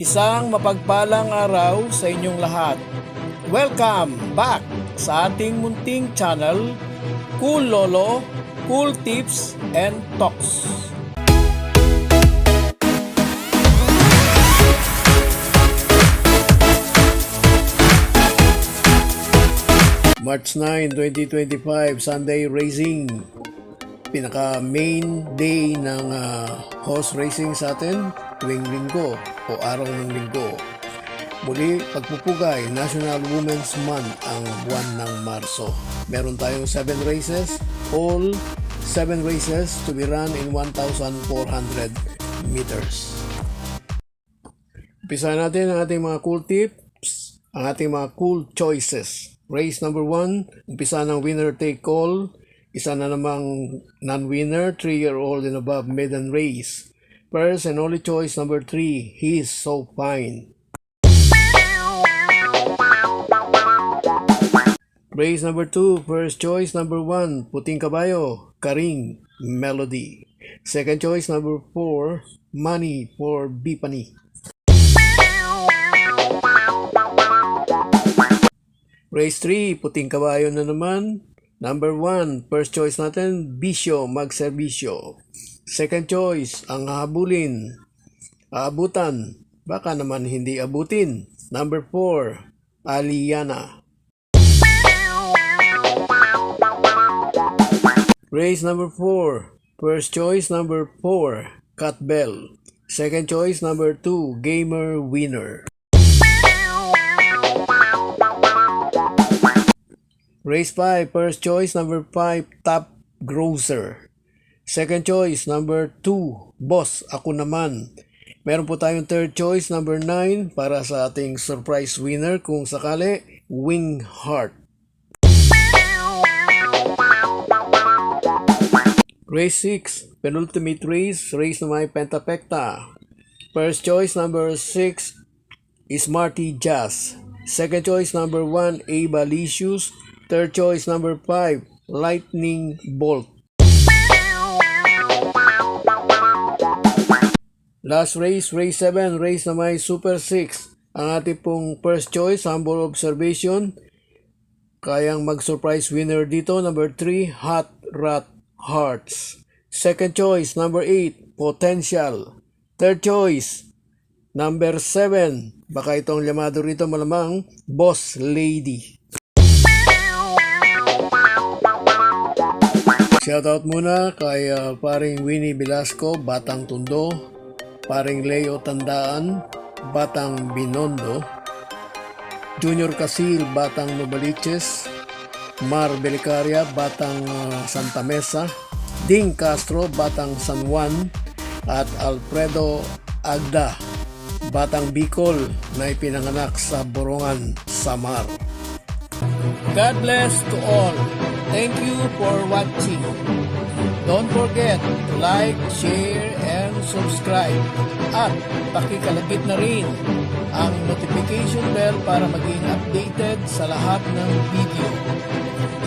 Isang mapagpalang araw sa inyong lahat. Welcome back sa ating munting channel, Cool Lolo, Cool Tips and Talks. March 9, 2025, Sunday Racing. Pinaka main day ng horse racing sa atin tuwing linggo o araw ng linggo. Muli, pagpupugay, National Women's Month ang buwan ng Marso. Meron tayong 7 races, all 7 races to be run in 1,400 meters. Umpisa natin ang ating mga cool tips, ang ating mga cool choices. Race number 1, umpisa ng winner take all. Isa na namang non-winner, 3-year-old and above maiden race. First and only choice number 3, He's So Fine. Race number 2, first choice number 1, Puting Kabayo, Karing Melody. Second choice number 4, Money for Bipani. Race 3, Puting Kabayo na naman. Number 1, first choice natin, Bisyo Magserbisyo. Second choice, ang hahabulin, aabutan, baka naman hindi abutin. Number 4, Aliana. Race number 4, first choice number 4, Cut Bell. Second choice number 2, Gamer Winner. Race 5, first choice number 5, Top Grocer. Second choice number 2, Boss Ako Naman. Meron po tayong third choice number 9 para sa ating surprise winner kung sakali, Wing Heart. Race 6, penultimate race, race na may pentapekta. First choice number 6 is Marty Jazz. Second choice number 1, Ava Licious. Third choice number 5, Lightning Bolt. Last race, race 7, race na may Super 6. Ang ating pong first choice, Humble Observation. Kayang mag-surprise winner dito, number 3, Hot Rat Hearts. Second choice, number 8, Potential. Third choice, number 7, baka itong llamado rito malamang, Boss Lady. Shoutout muna kay paring Winnie Velasco, Batang Tondo, paring Leo Tandaan, Batang Binondo, Junior Casil, Batang Novaliches, Mar Belicaria, Batang Santa Mesa, Ding Castro, Batang San Juan, at Alfredo Agda, Batang Bicol, na ipinanganak sa Borongan, Samar. God bless to all. Thank you for watching. Don't forget to like, share, and subscribe. At pakikalagit na rin ang notification bell para maging updated sa lahat ng video.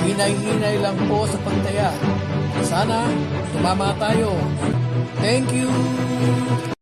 Hinay-hinay lang po sa pagtaya. Sana tumama tayo. Thank you!